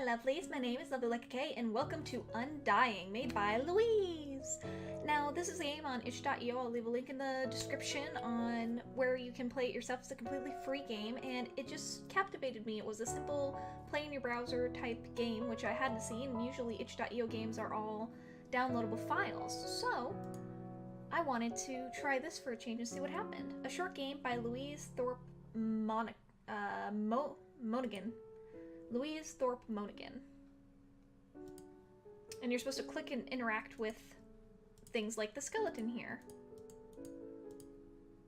lovelies, my name is Lovely Like a K, and welcome to UnDying, made by Louise! Now, this is a game on itch.io. I'll leave a link in the description on where you can play it yourself. It's a completely free game, and it just captivated me. It was a simple play in your browser type game, which I hadn't seen. Usually itch.io games are all downloadable files, so I wanted to try this for a change and see what happened. A short game by Louise Thorpe Monaghan. Louise Thorpe Monaghan. And you're supposed to click and interact with things like the skeleton here.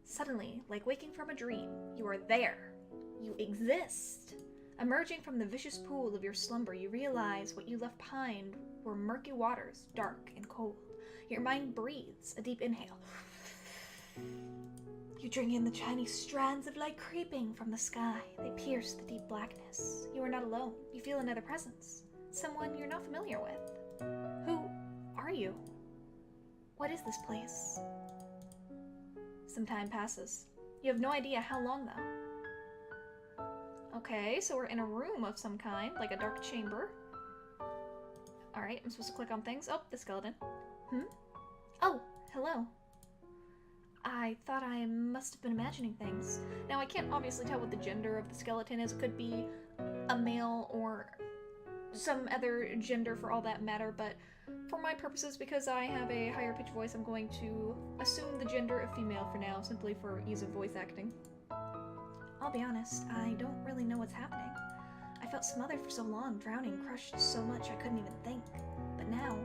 Suddenly, like waking from a dream, you are there. You exist. Emerging from the vicious pool of your slumber, you realize what you left behind were murky waters, dark and cold. Your mind breathes a deep inhale. You drink in the tiny strands of light creeping from the sky. They pierce the deep blackness. You are not alone. You feel another presence. Someone you're not familiar with. Who are you? What is this place? Some time passes. You have no idea how long, though. Okay, so we're in a room of some kind, like a dark chamber. Alright, I'm supposed to click on things. Oh, the skeleton. Oh, hello. I thought I must have been imagining things. Now, I can't obviously tell what the gender of the skeleton is. It could be a male or some other gender for all that matter, but for my purposes, because I have a higher pitched voice, I'm going to assume the gender of female for now, simply for ease of voice acting. I'll be honest, I don't really know what's happening. I felt smothered for so long, drowning, crushed so much I couldn't even think. But now,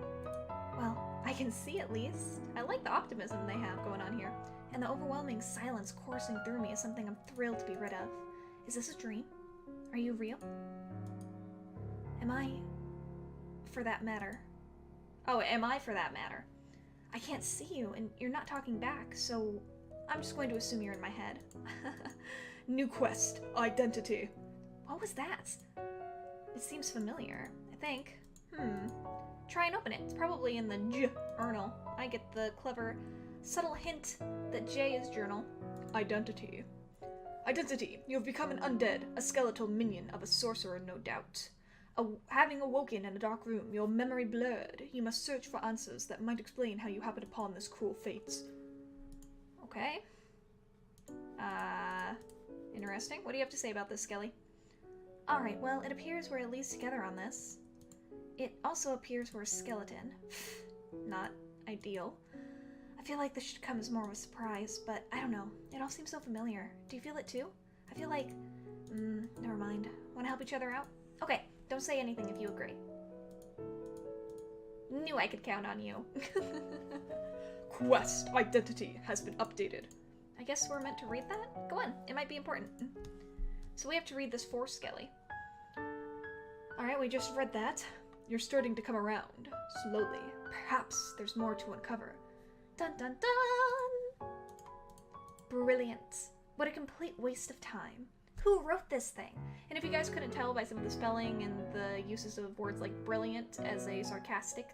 well, I can see at least. I like the optimism they have going on here. And the overwhelming silence coursing through me is something I'm thrilled to be rid of. Is this a dream? Are you real? Am I for that matter? Oh, am I for that matter? I can't see you, and you're not talking back, so I'm just going to assume you're in my head. New quest, identity. What was that? It seems familiar, I think. Try and open it. It's probably in the journal. I get the clever, subtle hint that J is journal. Identity. Identity. You have become an undead, a skeletal minion of a sorcerer, no doubt. Having awoken in a dark room, your memory blurred, you must search for answers that might explain how you happened upon this cruel fate. Okay. Interesting. What do you have to say about this, Skelly? Alright, well, it appears we're at least together on this. It also appears we're a skeleton. Not ideal. I feel like this should come as more of a surprise, but I don't know. It all seems so familiar. Do you feel it too? I feel like... never mind. Want to help each other out? Okay, don't say anything if you agree. Knew I could count on you. Quest identity has been updated. I guess we're meant to read that? Go on, it might be important. So we have to read this for Skelly. Alright, we just read that. You're starting to come around, slowly. Perhaps there's more to uncover. Dun dun dun! Brilliant. What a complete waste of time. Who wrote this thing? And if you guys couldn't tell by some of the spelling and the uses of words like brilliant as a sarcastic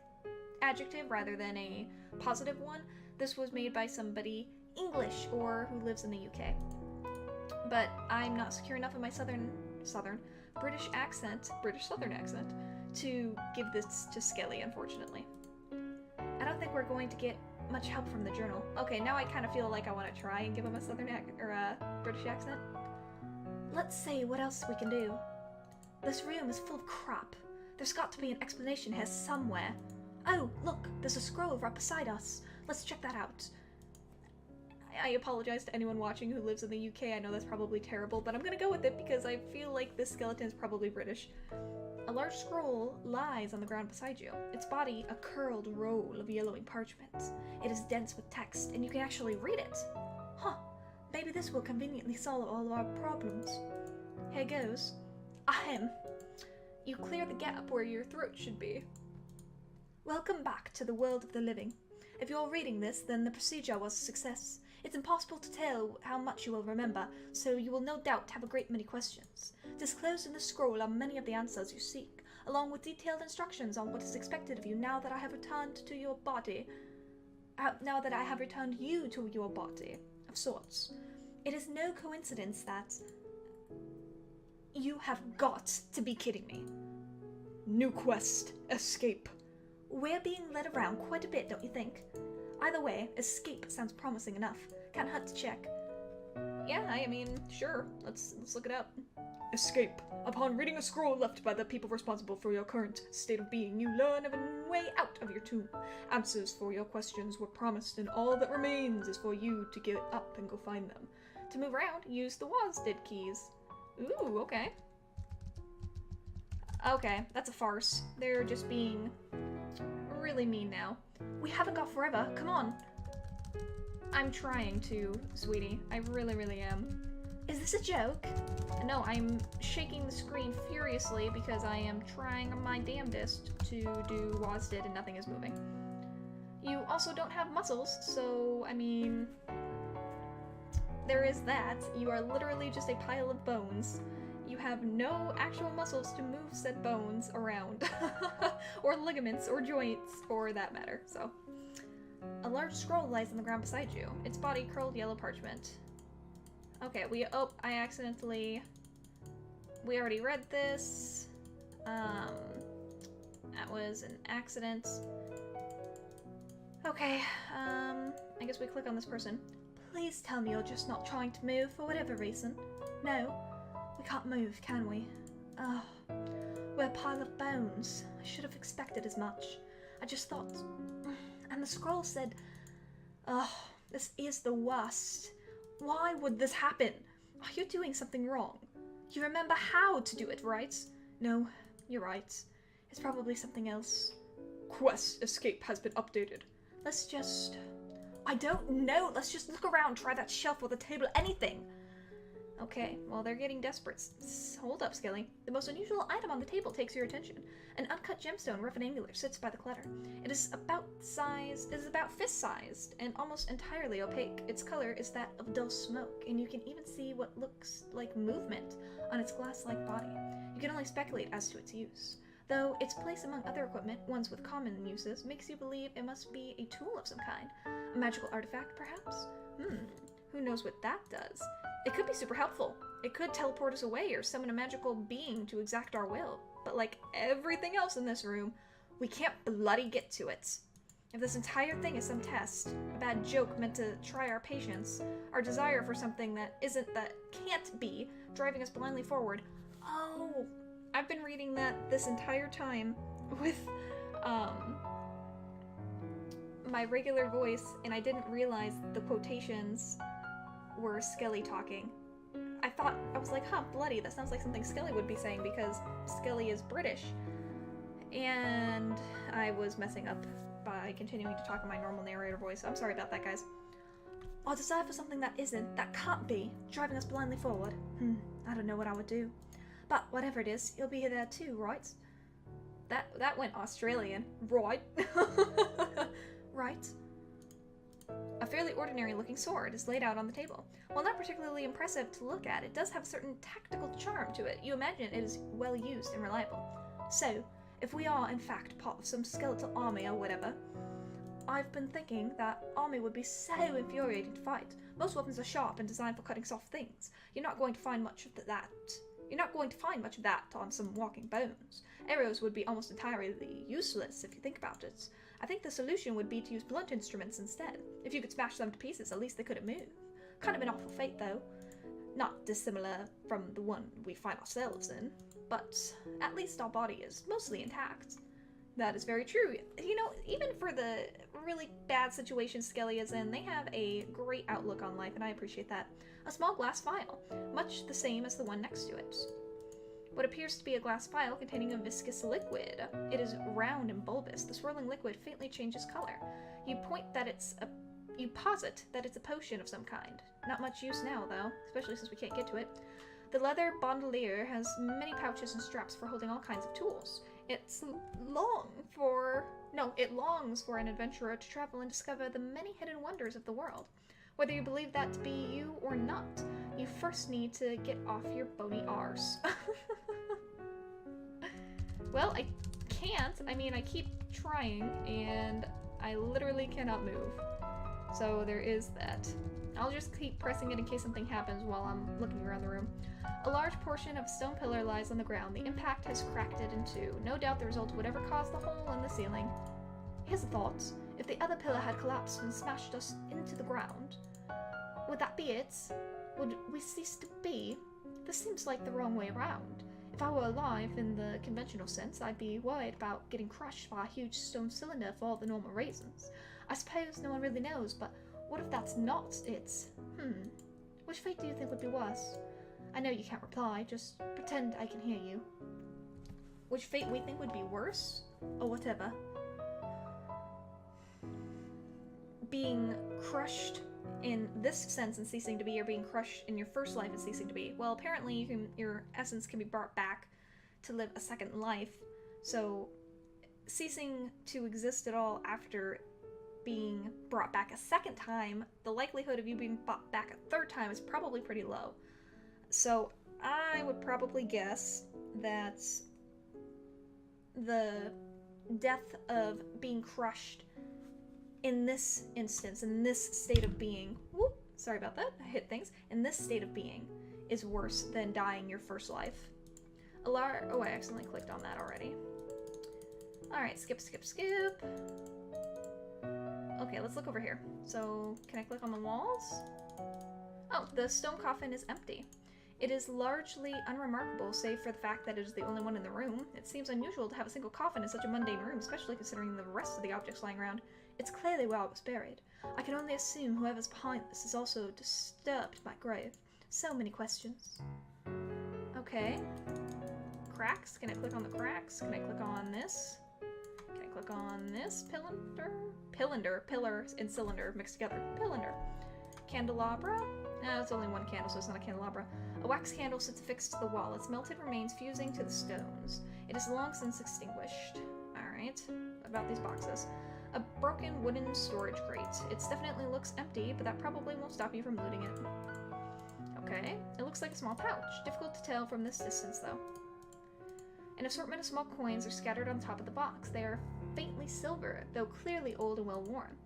adjective rather than a positive one, this was made by somebody English or who lives in the UK. But I'm not secure enough in my British Southern accent, to give this to Skelly, unfortunately. I don't think we're going to get much help from the journal. Okay, now I kind of feel like I want to try and give him a British accent. Let's see what else we can do. This room is full of crap. There's got to be an explanation here somewhere. Oh, look, there's a scroll right beside us. Let's check that out. I apologize to anyone watching who lives in the UK. I know that's probably terrible, but I'm gonna go with it because I feel like this skeleton is probably British. A large scroll lies on the ground beside you. Its body, a curled roll of yellowing parchment. It is dense with text, and you can actually read it. Huh, maybe this will conveniently solve all of our problems. Here goes. Ahem. You clear the gap where your throat should be. Welcome back to the world of the living. If you're reading this, then the procedure was a success. It's impossible to tell how much you will remember, so you will no doubt have a great many questions. Disclosed in the scroll are many of the answers you seek, along with detailed instructions on what is expected of you now that I have returned to your body. Now that I have returned you to your body, of sorts. It is no coincidence that... You have got to be kidding me. New quest. Escape. We're being led around quite a bit, don't you think? Either way, escape sounds promising enough. Can't hurt to check. Yeah, I mean, sure. Let's look it up. Escape. Upon reading a scroll left by the people responsible for your current state of being, you learn of a way out of your tomb. Answers for your questions were promised, and all that remains is for you to give it up and go find them. To move around, use the UnDead keys. Ooh, okay. Okay, that's a farce. They're just being really mean now. We haven't got forever, come on. I'm trying to, sweetie. I really, really am. Is this a joke? No, I'm shaking the screen furiously because I am trying my damnedest to do UnDead and nothing is moving. You also don't have muscles, so, I mean... there is that. You are literally just a pile of bones. You have no actual muscles to move said bones around. Or ligaments, or joints, for that matter, so... A large scroll lies on the ground beside you, its body curled yellow parchment. Okay, I accidentally... We already read this. That was an accident. Okay, I guess we click on this person. Please tell me you're just not trying to move for whatever reason. No, we can't move, can we? Oh, we're a pile of bones. I should have expected as much. I just thought... And the scroll said, oh, this is the worst. Why would this happen? Are you doing something wrong? You remember how to do it, right? No, you're right. It's probably something else. Quest escape has been updated. Let's just... I don't know. Let's just look around, try that shelf or the table, anything. Okay, well, they're getting desperate. Hold up, Skelly. The most unusual item on the table takes your attention. An uncut gemstone, rough and angular, sits by the clutter. It is about fist-sized and almost entirely opaque. Its color is that of dull smoke, and you can even see what looks like movement on its glass-like body. You can only speculate as to its use. Though its place among other equipment, ones with common uses, makes you believe it must be a tool of some kind. A magical artifact, perhaps? Who knows what that does? It could be super helpful. It could teleport us away or summon a magical being to exact our will. But like everything else in this room, we can't bloody get to it. If this entire thing is some test, a bad joke meant to try our patience, our desire for something that can't be, driving us blindly forward. Oh, I've been reading that this entire time with, my regular voice, and I didn't realize the quotations were Skelly talking. I was like, huh, bloody, that sounds like something Skelly would be saying because Skelly is British. And I was messing up by continuing to talk in my normal narrator voice. I'm sorry about that, guys. Our desire for something that isn't, that can't be, driving us blindly forward. I don't know what I would do. But whatever it is, you'll be there too, right? That went Australian. Right? Right. A fairly ordinary-looking sword is laid out on the table. While not particularly impressive to look at, it does have a certain tactical charm to it. You imagine it is well used and reliable. So, if we are in fact part of some skeletal army or whatever, I've been thinking that army would be so infuriating to fight. Most weapons are sharp and designed for cutting soft things. You're not going to find much of that. You're not going to find much of that on some walking bones. Arrows would be almost entirely useless if you think about it. I think the solution would be to use blunt instruments instead. If you could smash them to pieces, at least they couldn't move. Kind of an awful fate, though. Not dissimilar from the one we find ourselves in, but at least our body is mostly intact. That is very true. You know, even for the really bad situation Skelly is in, they have a great outlook on life, and I appreciate that. A small glass vial, much the same as the one next to it. What appears to be a glass vial containing a viscous liquid. It is round and bulbous. The swirling liquid faintly changes color. You posit that it's a potion of some kind. Not much use now, though, especially since we can't get to it. The leather bandolier has many pouches and straps for holding all kinds of tools. It longs for an adventurer to travel and discover the many hidden wonders of the world. Whether you believe that to be you or not, you first need to get off your bony arse. Well, I can't. I mean, I keep trying, and I literally cannot move. So there is that. I'll just keep pressing it in case something happens while I'm looking around the room. A large portion of a stone pillar lies on the ground. The impact has cracked it in two. No doubt the result of whatever caused the hole in the ceiling. Here's a thought. If the other pillar had collapsed and smashed us into the ground, would that be it? Would we cease to be? This seems like the wrong way around. If I were alive in the conventional sense, I'd be worried about getting crushed by a huge stone cylinder for all the normal reasons. I suppose no one really knows, but what if that's not it? Which fate do you think would be worse? I know you can't reply, just pretend I can hear you. Which fate we think would be worse? Or whatever. Being crushed in this sense and ceasing to be, or being crushed in your first life and ceasing to be. Well, apparently your essence can be brought back to live a second life, so ceasing to exist at all after being brought back a second time, the likelihood of you being brought back a third time is probably pretty low. So I would probably guess that the death of being crushed in this instance, in this state of being, sorry about that, I hit things, in this state of being is worse than dying your first life. Oh, I accidentally clicked on that already. Alright, skip. Okay, let's look over here. So, can I click on the walls? Oh, the stone coffin is empty. It is largely unremarkable, save for the fact that it is the only one in the room. It seems unusual to have a single coffin in such a mundane room, especially considering the rest of the objects lying around. It's clearly where it was buried. I can only assume whoever's behind this has also disturbed my grave. So many questions. Okay. Cracks? Can I click on the cracks? Can I click on this? Can I click on this? Pillar and cylinder mixed together. Pillander. Candelabra? No, it's only one candle, so it's not a candelabra. A wax candle sits affixed to the wall. Its melted remains fusing to the stones. It is long since extinguished. Alright. What about these boxes? A broken wooden storage grate. It definitely looks empty, but that probably won't stop you from looting it. Okay. It looks like a small pouch. Difficult to tell from this distance, though. An assortment of small coins are scattered on top of the box. They are faintly silver, though clearly old and well-worn.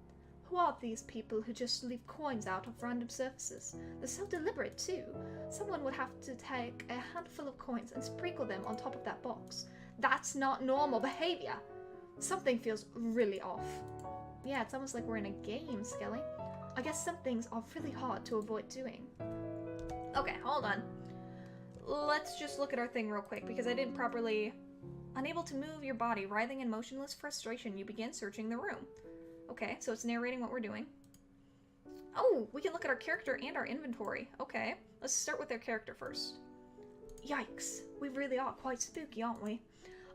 Who are these people who just leave coins out of random surfaces? They're so deliberate, too. Someone would have to take a handful of coins and sprinkle them on top of that box. That's not normal behavior. Something feels really off. Yeah, it's almost like we're in a game, Skelly. I guess some things are really hard to avoid doing. Okay, hold on. Let's just look at our thing real quick, because I didn't properly... Unable to move your body, writhing in motionless frustration, you begin searching the room. Okay, so it's narrating what we're doing. Oh, we can look at our character and our inventory. Okay, let's start with our character first. Yikes, we really are quite spooky, aren't we?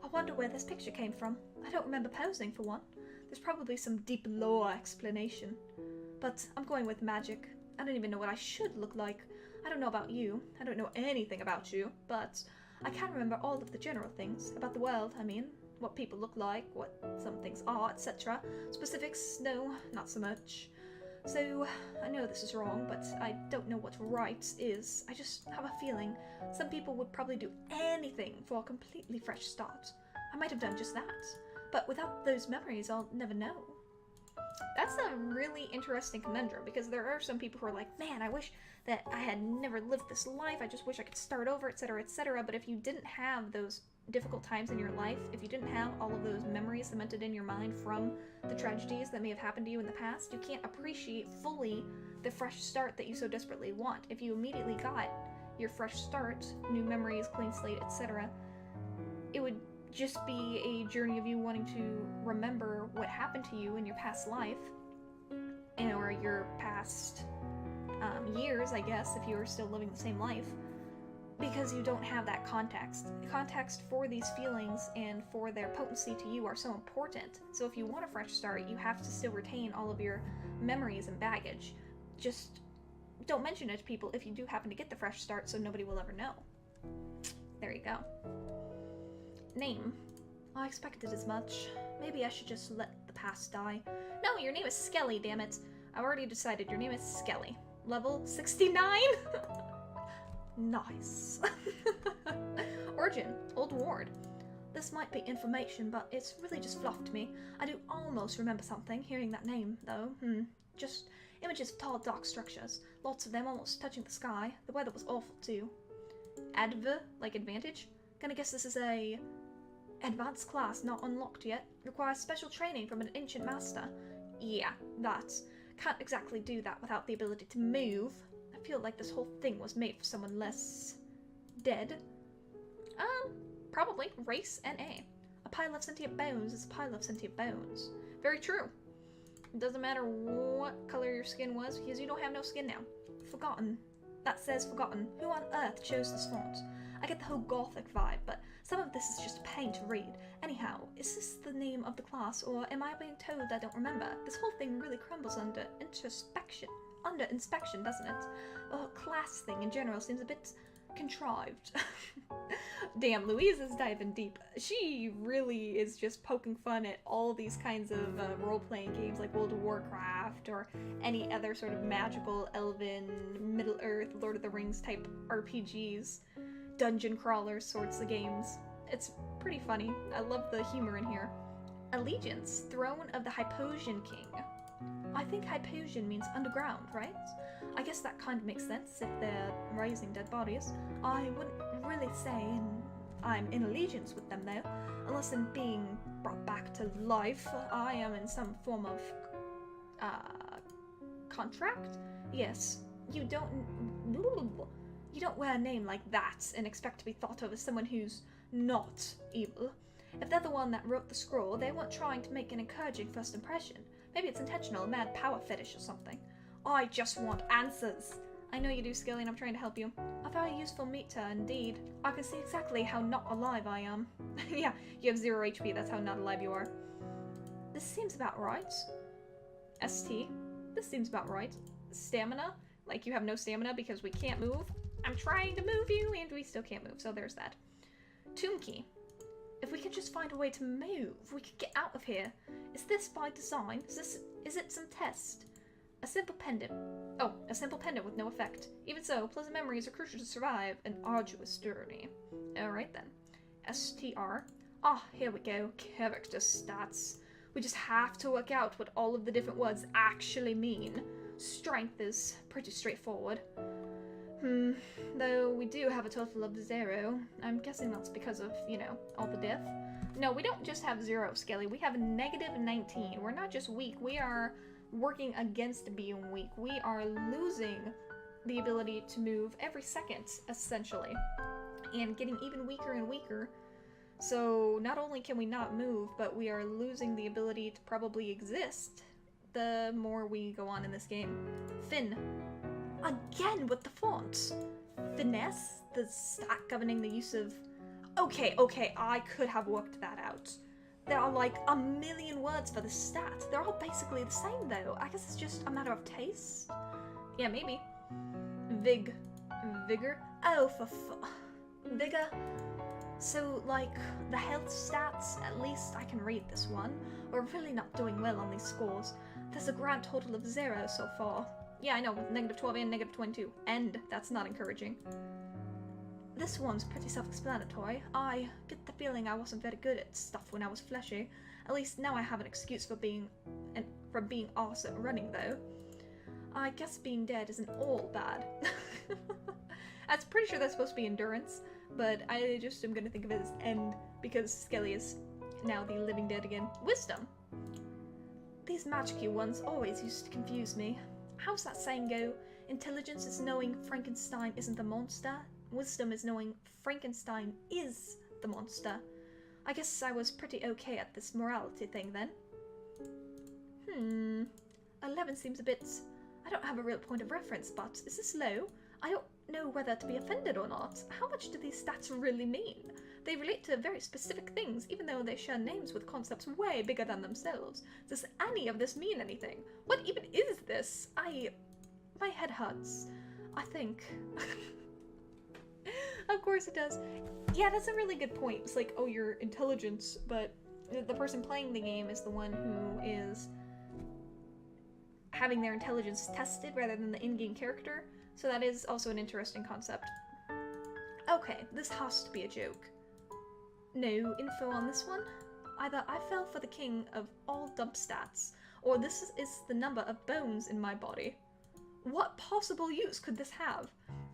I wonder where this picture came from. I don't remember posing for one. There's probably some deep lore explanation. But I'm going with magic. I don't even know what I should look like. I don't know about you. I don't know anything about you, but I can remember all of the general things. About the world, I mean. What people look like, what some things are, etc. Specifics, no, not so much. So, I know this is wrong, but I don't know what right is. I just have a feeling some people would probably do anything for a completely fresh start. I might have done just that. But without those memories, I'll never know. That's a really interesting conundrum, because there are some people who are like, man, I wish that I had never lived this life, I just wish I could start over, etc., etc. But if you didn't have those difficult times in your life, if you didn't have all of those memories cemented in your mind from the tragedies that may have happened to you in the past, you can't appreciate fully the fresh start that you so desperately want. If you immediately got your fresh start, new memories, clean slate, etc., it would just be a journey of you wanting to remember what happened to you in your past life, or your past years, I guess, if you were still living the same life, because you don't have that context. The context for these feelings and for their potency to you are so important. So if you want a fresh start, you have to still retain all of your memories and baggage. Just don't mention it to people if you do happen to get the fresh start, so nobody will ever know. There you go. Name. I expected as much. Maybe I should just let the past die. No, your name is Skelly, damn it. I've already decided your name is Skelly. Level 69? Nice. Origin. Old ward. This might be information, but it's really just fluff to me. I do almost remember something, hearing that name, though. Just images of tall, dark structures. Lots of them almost touching the sky. The weather was awful, too. Adv, like advantage. Gonna guess this is a advanced class not unlocked yet. Requires special training from an ancient master. Yeah, that. Can't exactly do that without the ability to move. I feel like this whole thing was made for someone less dead. Probably. Race and A. A pile of sentient bones is a pile of sentient bones. Very true. It doesn't matter what color your skin was, because you don't have no skin now. Forgotten. That says forgotten. Who on earth chose this font? I get the whole gothic vibe, but some of this is just a pain to read. Anyhow, is this the name of the class, or am I being told I don't remember? This whole thing really crumbles under inspection, doesn't it? The whole class thing in general seems a bit contrived. Damn, Louise is diving deep. She really is just poking fun at all these kinds of role-playing games like World of Warcraft or any other sort of magical, elven, Middle-earth, Lord of the Rings type RPGs, dungeon crawler sorts of games. It's pretty funny. I love the humor in here. Allegiance, throne of the Hyposian king. I think Hyposian means underground, right? I guess that kind of makes sense if they're raising dead bodies. I wouldn't really say I'm in allegiance with them though, unless in being brought back to life, I am in some form of contract? Yes, you don't wear a name like that and expect to be thought of as someone who's not evil. If they're the one that wrote the scroll, they weren't trying to make an encouraging first impression. Maybe it's intentional, a mad power fetish or something. I just want answers. I know you do, Skelly, and I'm trying to help you. A very useful meter, indeed. I can see exactly how not alive I am. Yeah, you have 0 HP, that's how not alive you are. This seems about right. ST. This seems about right. Stamina? Like you have no stamina because we can't move? I'm trying to move you, and we still can't move, so there's that. Tomb key. If we could just find a way to move, we could get out of here. Is this by design? Is it some test? A simple pendant. Oh, a simple pendant with no effect. Even so, pleasant memories are crucial to survive an arduous journey. Alright then. STR. Ah, here we go. Character stats. We just have to work out what all of the different words actually mean. Strength is pretty straightforward. Though we do have a total of 0. I'm guessing that's because of, you know, all the death. No, we don't just have 0, Skelly. We have -19. We're not just weak. We are working against being weak. We are losing the ability to move every second, essentially. And getting even weaker and weaker. So not only can we not move, but we are losing the ability to probably exist the more we go on in this game. Fin. Again with the fonts. Finesse, the stat governing the use of... Okay, I could have worked that out. There are like a million words for the stat. They're all basically the same though. I guess it's just a matter of taste. Yeah, maybe. Vigor? Oh, Vigor. So, like, the health stats, at least I can read this one. We're really not doing well on these scores. There's a grand total of 0 so far. Yeah, I know, with -12 and -22. And that's not encouraging. This one's pretty self-explanatory. I get the feeling I wasn't very good at stuff when I was fleshy. At least now I have an excuse for being arse at running, though. I guess being dead isn't all bad. I'm pretty sure that's supposed to be endurance, but I just am gonna think of it as end because Skelly is now the living dead again. Wisdom. These magic-y ones always used to confuse me. How's that saying go? Intelligence is knowing Frankenstein isn't the monster. Wisdom is knowing Frankenstein is the monster. I guess I was pretty okay at this morality thing then. 11 seems a bit... I don't have a real point of reference, but is this low? I don't know whether to be offended or not. How much do these stats really mean? They relate to very specific things, even though they share names with concepts way bigger than themselves. Does any of this mean anything? What even is this? My head hurts. I think. Of course it does. Yeah, that's a really good point. It's like, oh, your intelligence, but the person playing the game is the one who is having their intelligence tested rather than the in-game character. So that is also an interesting concept. Okay, this has to be a joke. No info on this one? Either I fell for the king of all dump stats, or this is the number of bones in my body. What possible use could this have?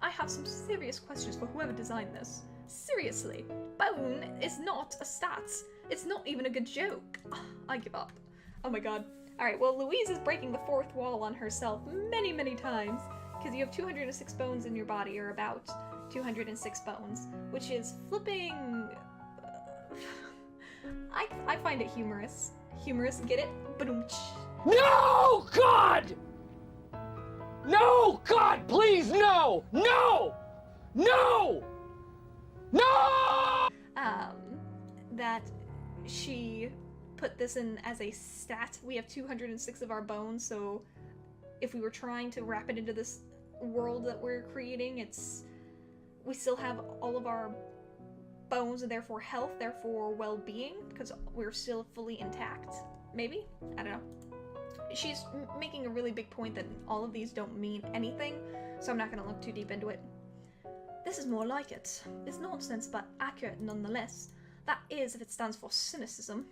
I have some serious questions for whoever designed this. Seriously, bone is not a stat. It's not even a good joke. I give up. Oh my god. Alright, well, Louise is breaking the fourth wall on herself many, many times, because you have 206 bones in your body, or about 206 bones, which is flipping... I find it humorous. Humorous, get it? Ba-doom-tsh. No, God! No, God, please, no! No! No! No! That she put this in as a stat. We have 206 of our bones, so if we were trying to wrap it into this world that we're creating, we still have all of our bones and therefore health, therefore well-being, because we're still fully intact. Maybe? I don't know. She's making a really big point that all of these don't mean anything, so I'm not going to look too deep into it. This is more like it. It's nonsense, but accurate nonetheless. That is if it stands for cynicism.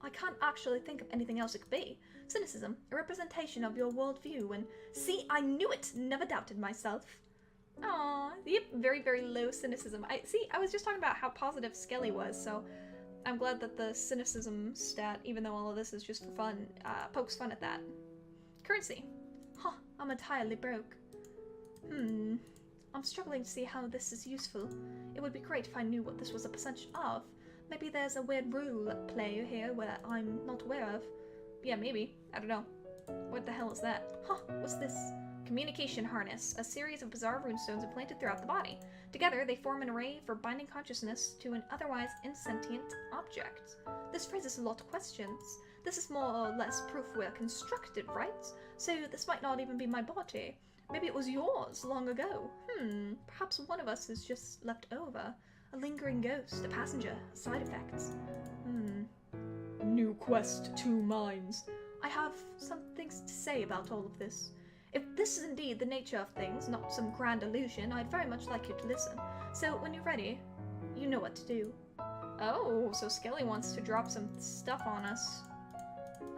I can't actually think of anything else it could be. Cynicism, a representation of your worldview, and see, I knew it! Never doubted myself. Aww, yep, very, very low cynicism. I was just talking about how positive Skelly was, so I'm glad that the cynicism stat, even though all of this is just for fun, pokes fun at that. Currency. Huh, I'm entirely broke. I'm struggling to see how this is useful. It would be great if I knew what this was a percentage of. Maybe there's a weird rule at play here where I'm not aware of. Yeah, maybe. I don't know. What the hell is that? Huh, what's this? Communication harness. A series of bizarre runestones implanted throughout the body. Together, they form an array for binding consciousness to an otherwise insentient object. This raises a lot of questions. This is more or less proof we're constructed, right? So this might not even be my body. Maybe it was yours long ago. Perhaps one of us is just left over. A lingering ghost, a passenger, side effects. New quest, 2 minds. I have some things to say about all of this. If this is indeed the nature of things, not some grand illusion, I'd very much like you to listen. So when you're ready, you know what to do. Oh, so Skelly wants to drop some stuff on us.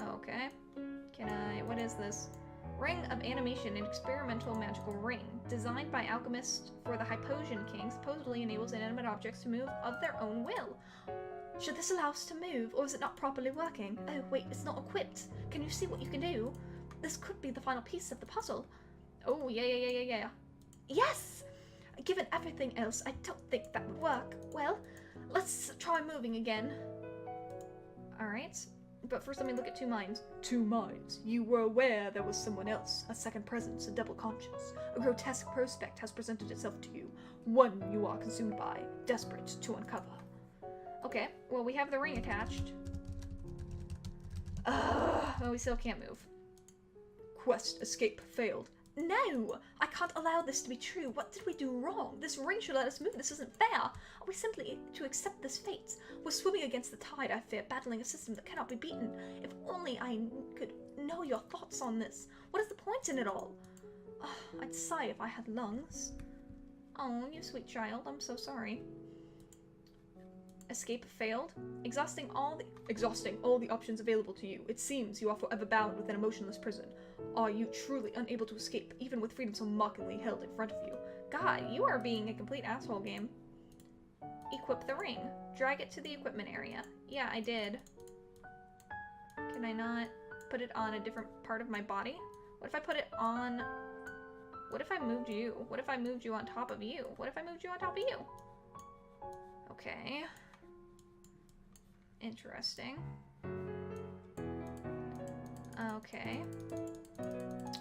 Okay. What is this? Ring of Animation, an experimental magical ring. Designed by alchemists for the Hypogean King, supposedly enables inanimate objects to move of their own will. Should this allow us to move, or is it not properly working? Oh wait, it's not equipped. Can you see what you can do? This could be the final piece of the puzzle. Oh, yeah. Yes! Given everything else, I don't think that would work. Well, let's try moving again. Alright. But first let me look at 2 minds. 2 minds. You were aware there was someone else, a second presence, a double conscience. A grotesque prospect has presented itself to you. One you are consumed by, desperate to uncover. Okay, well we have the ring attached. Well, we still can't move. Quest escape failed. No! I can't allow this to be true. What did we do wrong? This ring should let us move. This isn't fair. Are we simply to accept this fate? We're swimming against the tide, I fear, battling a system that cannot be beaten. If only I could know your thoughts on this. What is the point in it all? Oh, I'd sigh if I had lungs. Oh, you sweet child. I'm so sorry. Escape failed. Exhausting all the options available to you. It seems you are forever bound within a motionless prison. Are you truly unable to escape, even with freedom so mockingly held in front of you? God, you are being a complete asshole, game. Equip the ring. Drag it to the equipment area. Yeah, I did. Can I not put it on a different part of my body? What if I put it on... What if I moved you? What if I moved you on top of you? What if I moved you on top of you? Okay. Interesting. Okay.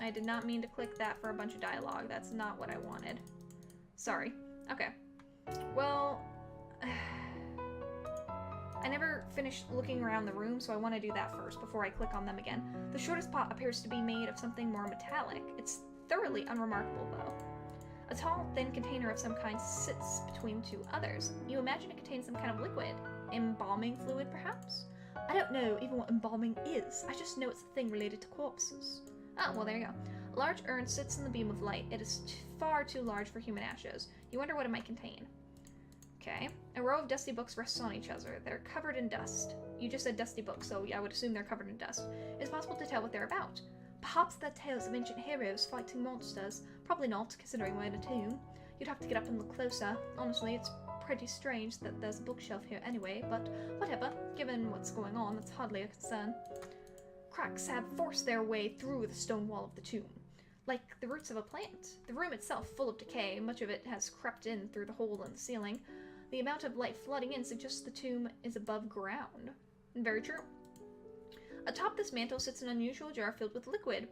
I did not mean to click that for a bunch of dialogue. That's not what I wanted. Sorry. Okay. Well, I never finished looking around the room, so I want to do that first before I click on them again. The shortest pot appears to be made of something more metallic. It's thoroughly unremarkable, though. A tall, thin container of some kind sits between 2 others. You imagine it contains some kind of liquid. Embalming fluid, perhaps? I don't know even what embalming is. I just know it's a thing related to corpses. Oh, well, there you go. A large urn sits in the beam of light. It is far too large for human ashes. You wonder what it might contain. Okay. A row of dusty books rests on each other. They're covered in dust. You just said dusty books, so yeah, I would assume they're covered in dust. It's possible to tell what they're about. Perhaps they're tales of ancient heroes fighting monsters. Probably not, considering we're in a tomb. You'd have to get up and look closer. Honestly, it's pretty strange that there's a bookshelf here anyway, but whatever. Given what's going on, that's hardly a concern. Cracks have forced their way through the stone wall of the tomb, like the roots of a plant. The room itself full of decay, much of it has crept in through the hole in the ceiling. The amount of light flooding in suggests the tomb is above ground. Very true. Atop this mantle sits an unusual jar filled with liquid,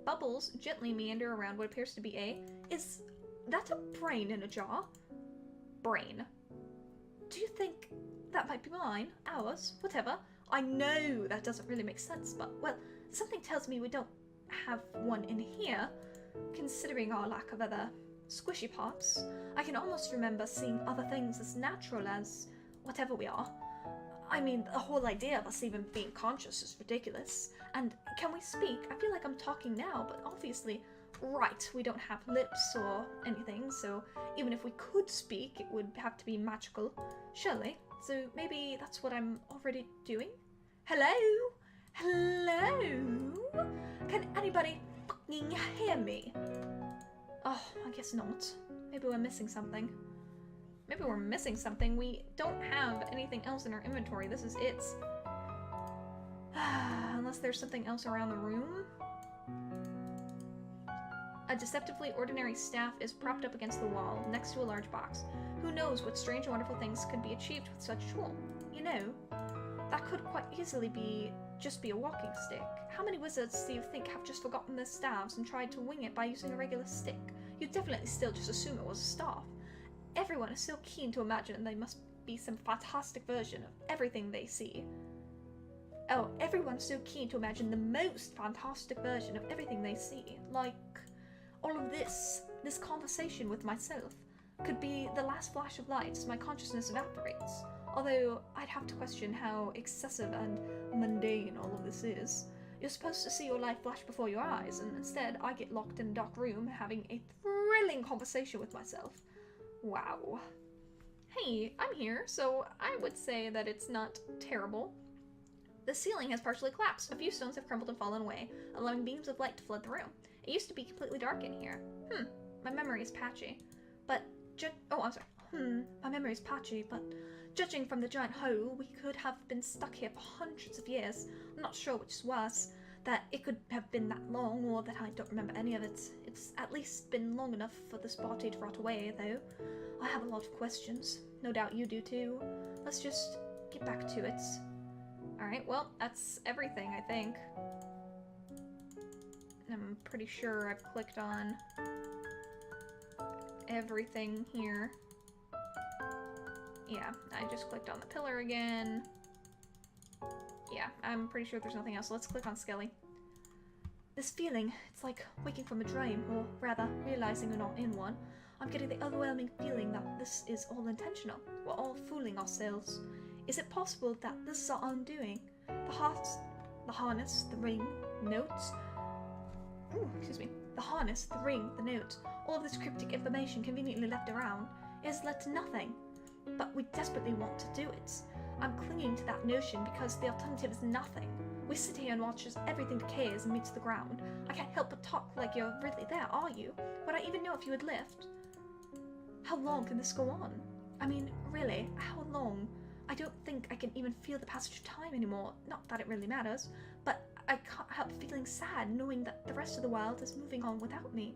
bubbles gently meander around what appears to be Is that a brain in a jar? Brain. Do you think that might be mine? Ours? Whatever. I know that doesn't really make sense, but, well, something tells me we don't have one in here, considering our lack of other squishy parts. I can almost remember seeing other things as natural as whatever we are. I mean, the whole idea of us even being conscious is ridiculous. And can we speak? I feel like I'm talking now, but obviously, right, we don't have lips or anything, so even if we could speak, it would have to be magical, surely. So maybe that's what I'm already doing? Hello? Hello? Can anybody fucking hear me? Oh, I guess not. Maybe we're missing something. Maybe we're missing something. We don't have anything else in our inventory. This is it. Unless there's something else around the room. A deceptively ordinary staff is propped up against the wall, next to a large box. Who knows what strange and wonderful things could be achieved with such a tool? You know, that could quite easily just be a walking stick. How many wizards do you think have just forgotten their staves and tried to wing it by using a regular stick? You'd definitely still just assume it was a staff. Everyone is so keen to imagine they must be some fantastic version of everything they see. Oh, everyone's so keen to imagine the most fantastic version of everything they see. Like, all of this conversation with myself, could be the last flash of light as my consciousness evaporates. Although, I'd have to question how excessive and mundane all of this is. You're supposed to see your life flash before your eyes, and instead I get locked in a dark room having a thrilling conversation with myself. Wow. Hey, I'm here, so I would say that it's not terrible. The ceiling has partially collapsed. A few stones have crumbled and fallen away, allowing beams of light to flood the room. It used to be completely dark in here. My memory is patchy. But my memory is patchy, but judging from the giant hole, we could have been stuck here for hundreds of years. I'm not sure which is worse, that it could have been that long, or that I don't remember any of it. It's at least been long enough for this body to rot away, though. I have a lot of questions. No doubt you do too. Let's just get back to it. Alright, well, that's everything, I think. I'm pretty sure I've clicked on everything here. Yeah, I just clicked on the pillar again. Yeah, I'm pretty sure there's nothing else. Let's click on Skelly. This feeling, it's like waking from a dream, or rather, realizing we're not in one. I'm getting the overwhelming feeling that this is all intentional. We're all fooling ourselves. Is it possible that this is our undoing? The harness, the ring, notes. The harness, the ring, the notes, all of this cryptic information conveniently left around, has led to nothing. But we desperately want to do it. I'm clinging to that notion because the alternative is nothing. We sit here and watch as everything decays and meets the ground. I can't help but talk like you're really there, are you? Would I even know if you had left? How long can this go on? I mean, really, how long? I don't think I can even feel the passage of time anymore. Not that it really matters, but I can't help feeling sad knowing that the rest of the world is moving on without me.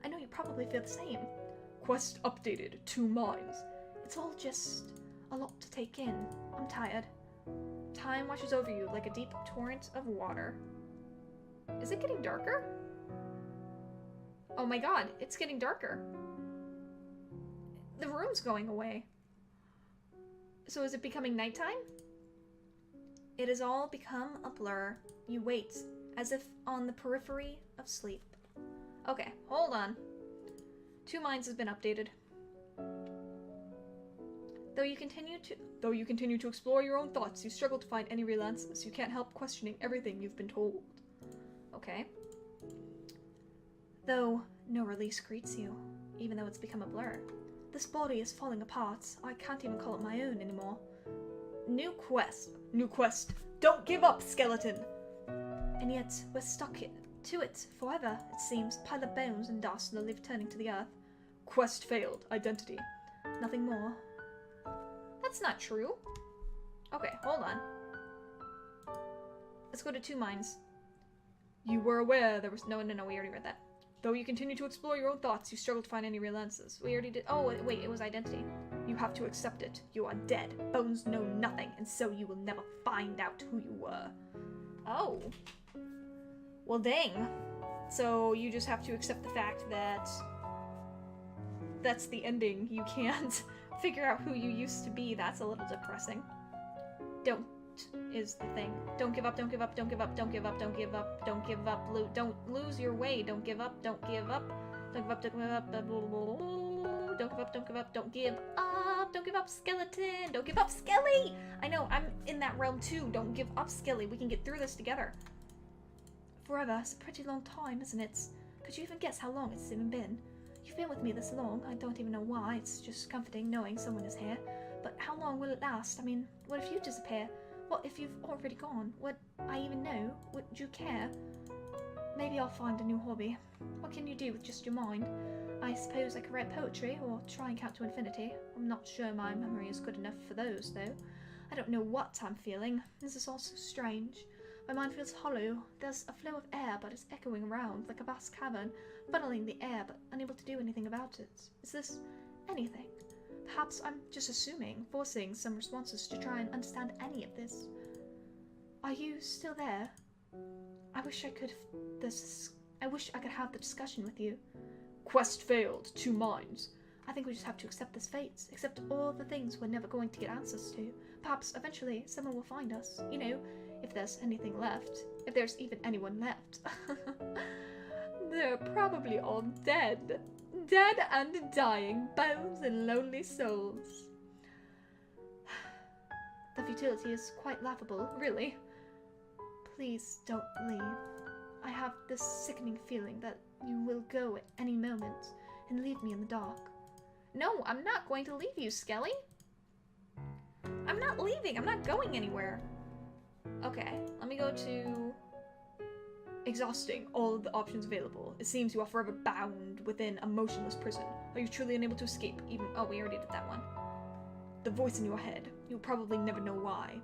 I know you probably feel the same. Quest updated, 2 mines. It's all just a lot to take in. I'm tired. Time washes over you like a deep torrent of water. Is it getting darker? Oh my god, it's getting darker. The room's going away. So is it becoming nighttime? It has all become a blur. You wait, as if on the periphery of sleep. Okay, hold on. 2 mines has been updated. Though you continue to explore your own thoughts, you struggle to find any real answers. You can't help questioning everything you've been told. Okay. Though no release greets you, even though it's become a blur. This body is falling apart. I can't even call it my own anymore. New quest. New quest. Don't give up, skeleton! And yet, we're stuck To it, forever, it seems, pile of bones and dust slowly returning to the earth. Quest failed. Identity. Nothing more. That's not true. Okay, hold on. Let's go to 2 mines. You were aware there was... No, we already read that. Though you continue to explore your own thoughts, you struggle to find any real answers. We already did. Oh, wait, it was identity. You have to accept it. You are dead. Bones know nothing, and so you will never find out who you were. Oh. Well, dang. So you just have to accept the fact that that's the ending. You can't figure out who you used to be. That's a little depressing. Don't is the thing. Don't give up, don't give up, don't give up, don't give up, don't give up, don't give up, don't lose your way, don't give up, don't give up, don't give up, don't give up, don't give up, don't give up, don't give up, don't give up, skeleton, don't give up, Skelly! I know, I'm in that realm too. Don't give up, Skelly. We can get through this together. Forever, it's a pretty long time, isn't it? Could you even guess how long it's even been? You've been with me this long, I don't even know why, it's just comforting knowing someone is here. But how long will it last? I mean, what if you disappear? What if you've already gone? Would I even know? Would you care? Maybe I'll find a new hobby. What can you do with just your mind? I suppose I could write poetry, or try and count to infinity. I'm not sure my memory is good enough for those, though. I don't know what I'm feeling. This is all so strange. My mind feels hollow. There's a flow of air, but it's echoing around, like a vast cavern, funneling the air, but unable to do anything about it. Is this anything? Perhaps I'm just assuming, forcing some responses to try and understand any of this. Are you still there? I wish I could have the discussion with you. Quest failed. 2 mines. I think we just have to accept this fate, accept all the things we're never going to get answers to. Perhaps eventually someone will find us. You know, if there's anything left. If there's even anyone left. They're probably all dead. Dead and dying, bones and lonely souls. The futility is quite laughable, really. Please don't leave. I have this sickening feeling that you will go at any moment and leave me in the dark. No, I'm not going to leave you, Skelly. I'm not leaving. I'm not going anywhere. Okay, let me go to... Exhausting. All of the options available. It seems you are forever bound within a motionless prison. Are you truly unable to escape? Even... Oh, we already did that one. The voice in your head. You'll probably never know why.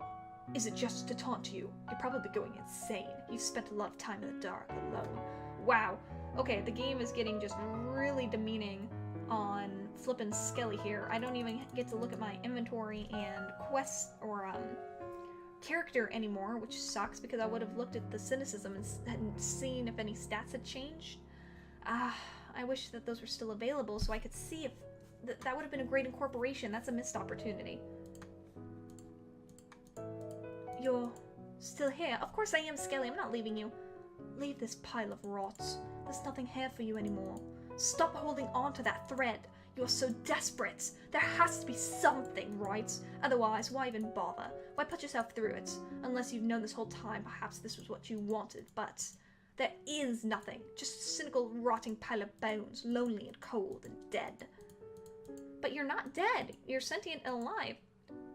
Is it just to taunt you? You're probably going insane. You've spent a lot of time in the dark alone. Wow. Okay, the game is getting just really demeaning on flippin' Skelly here. I don't even get to look at my inventory and quest or character anymore, which sucks because I would have looked at the cynicism and seen if any stats had changed. I wish that those were still available so I could see if that would have been a great incorporation. That's a missed opportunity. You're still here? Of course I am, Skelly. I'm not leaving you. Leave this pile of rot. There's nothing here for you anymore. Stop holding on to that thread. You're so desperate. There has to be something, right? Otherwise, why even bother? Why put yourself through it? Unless you've known this whole time, perhaps this was what you wanted, but there is nothing. Just a cynical, rotting pile of bones, lonely and cold and dead. But you're not dead. You're sentient and alive.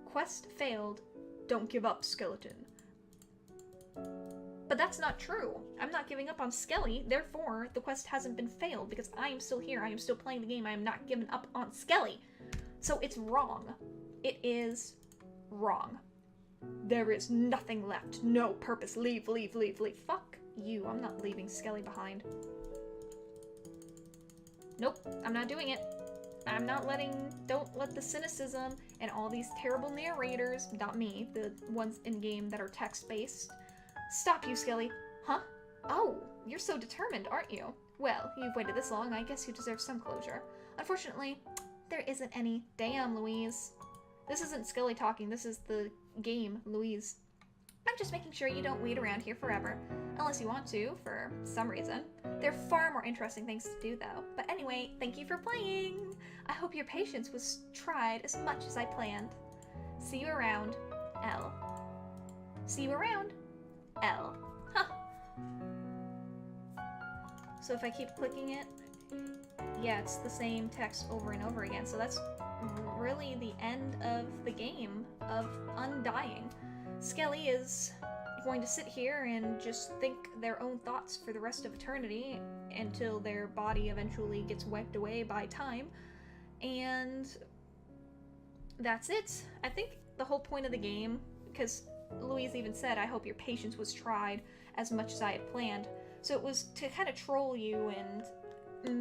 Quest failed. Don't give up, skeleton. But that's not true. I'm not giving up on Skelly, therefore the quest hasn't been failed because I am still here, I am still playing the game, I am not giving up on Skelly. So it's wrong. It is wrong. There is nothing left. No purpose. Leave, leave, leave, leave. Fuck you. I'm not leaving Skelly behind. Nope, I'm not doing it. I'm not don't let the cynicism and all these terrible narrators, not me, the ones in-game that are text-based, stop you, Skelly. Huh? Oh, you're so determined, aren't you? Well, you've waited this long, I guess you deserve some closure. Unfortunately, there isn't any. Damn, Louise. This isn't Skelly talking, this is the game, Louise. I'm just making sure you don't wait around here forever. Unless you want to, for some reason. There are far more interesting things to do, though. But anyway, thank you for playing! I hope your patience was tried as much as I planned. See you around, L. See you around, L. Huh. So if I keep clicking it, yeah, it's the same text over and over again. So that's really the end of the game of UnDying. Skelly is going to sit here and just think their own thoughts for the rest of eternity until their body eventually gets wiped away by time. And that's it. I think the whole point of the game, because Louise even said, I hope your patience was tried as much as I had planned. So it was to kind of troll you and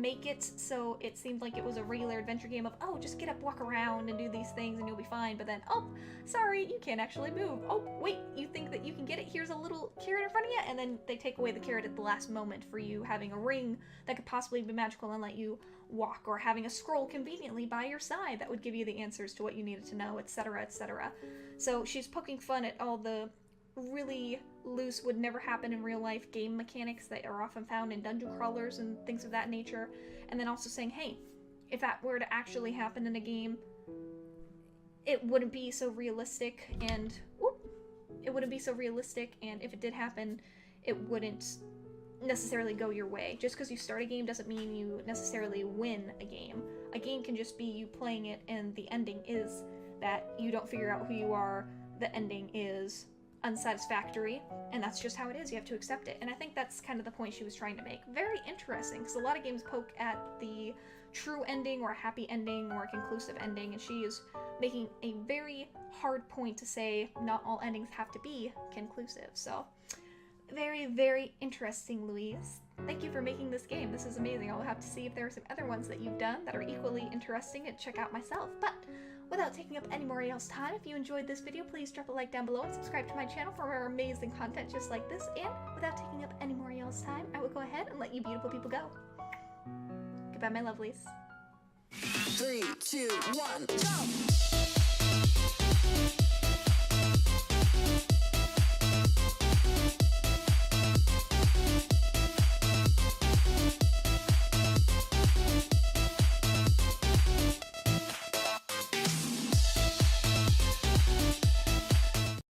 make it so it seemed like it was a regular adventure game of, oh, just get up, walk around, and do these things and you'll be fine. But then, oh, sorry, you can't actually move. Oh, wait, you think that you can get it? Here's a little carrot in front of you. And then they take away the carrot at the last moment for you having a ring that could possibly be magical and let you walk, or having a scroll conveniently by your side that would give you the answers to what you needed to know, etc., etc. So she's poking fun at all the really loose, would never happen in real life game mechanics that are often found in dungeon crawlers and things of that nature, and then also saying, hey, if that were to actually happen in a game, it wouldn't be so realistic, and and if it did happen, it wouldn't necessarily go your way. Just because you start a game doesn't mean you necessarily win a game. A game can just be you playing it, and the ending is that you don't figure out who you are, the ending is unsatisfactory, and that's just how it is. You have to accept it. And I think that's kind of the point she was trying to make. Very interesting, because a lot of games poke at the true ending or a happy ending or a conclusive ending, and she is making a very hard point to say not all endings have to be conclusive. So very, very interesting, Louise. Thank you for making this game. This is amazing. I'll have to see if there are some other ones that you've done that are equally interesting and check out myself. But without taking up any more of y'all's time, if you enjoyed this video, please drop a like down below and subscribe to my channel for more amazing content just like this. And without taking up any more of y'all's time, I will go ahead and let you beautiful people go. Goodbye, my lovelies. 3, 2, 1, jump!